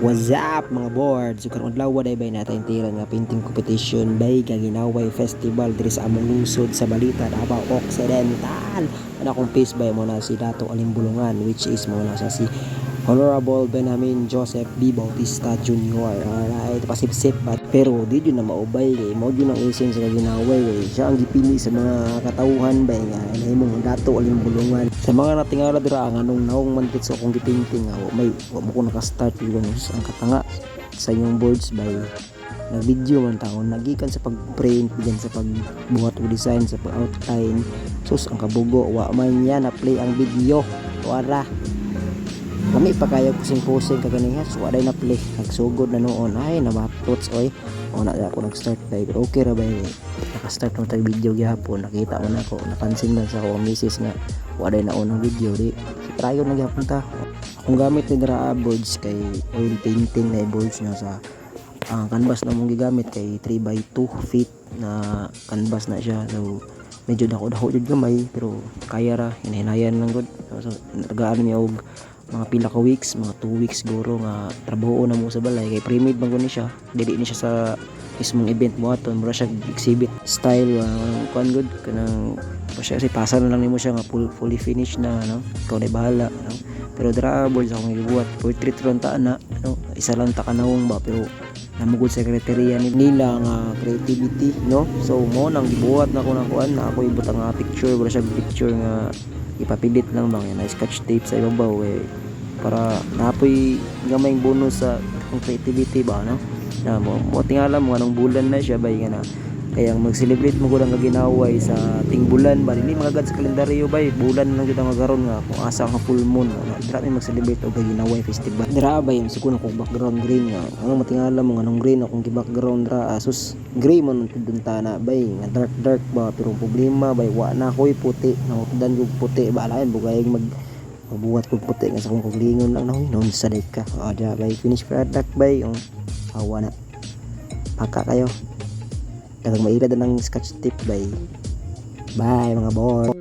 What's up mga boards? So karon adlaw day bay natin tiran nga painting competition bay Kaginaway Festival diri sa among lungsod sa Balita, Davao Occidental. Ana akong face bay mo na si Dato Alimbulungan, which is mo na si Honorable Benjamin Joseph B. Bautista Jr. Alright, pasipsip but pero di yun na maubay kay mo yun ang essence sa Kaginaway kay siya ang gipili sa mga katauhan bay nga inahimong Dato Alimbulungan. Sa mga natingala dira ang anong naong mantit sa akong gipainting nga may wa mo ko naka-start yun ang katanga sa inyong boards by nag-video man taon nagikan sa pag-print bigan sa pagbuhat og design sa pag-outline sus ang kabugo wa man yan na play ang video wala kami pa kayo pusing-pusing kaganiha so waday na play nagsugod na noon ay nabatots oy o na ako nag-start by okay ra ba naka-start mo tag video gyapon nakita mo na ako napansin man sa akong misis nga waday na unang video di try na gyapon ta akong gamit ni dira boards kay oil painting na boards na sa ang canvas na mong gigamit kay 3x2 feet na canvas na siya so medyo dako-dako jud gamay pero kaya ra hinahinayan lang gud so nagaan niya og mga pila ka weeks mga 2 weeks siguro nga trabaho na mo sa balay kay pre-made man gud ni siya dili ni siya sa mismong event mo aton mura siya exhibit style kuan good kanang siya si pasa na lang nimo siya nga fully finished na no ikaw na bahala no? Pero dra boards akong gibuhat portrait ron ta na no? Isa lang ta kanawong ba pero namugod sa kriteria nila nga creativity no so mo nang gibuhat na ko na kuan na ako ibutang nga picture wala siya picture nga ipapilit lang bang na sketch tape sa ibabaw para napoy gamayng bonus sa creativity ba no na mo tingala mo anong bulan na siya bay nga na kaya mag-celebrate mo gud ang Kaginaway sa ting bulan ba dili magagad sa kalendaryo bay bulan lang jud ang magaron nga kung asa nga full moon dira may mag-celebrate og Kaginaway festival dira bay siguro kung background green nga ano matingala mo anong green akong gi-background dra asus gray man tudunta na bay nga dark ba pero problema bay wa na koy puti nahutdan og puti ba lain bugay magbuhat kog puti nga sa akong kuglingon lang noon sa deka ada bay finish product bay awa na paka kayo dagang mailad ng sketch tip bye mga boy.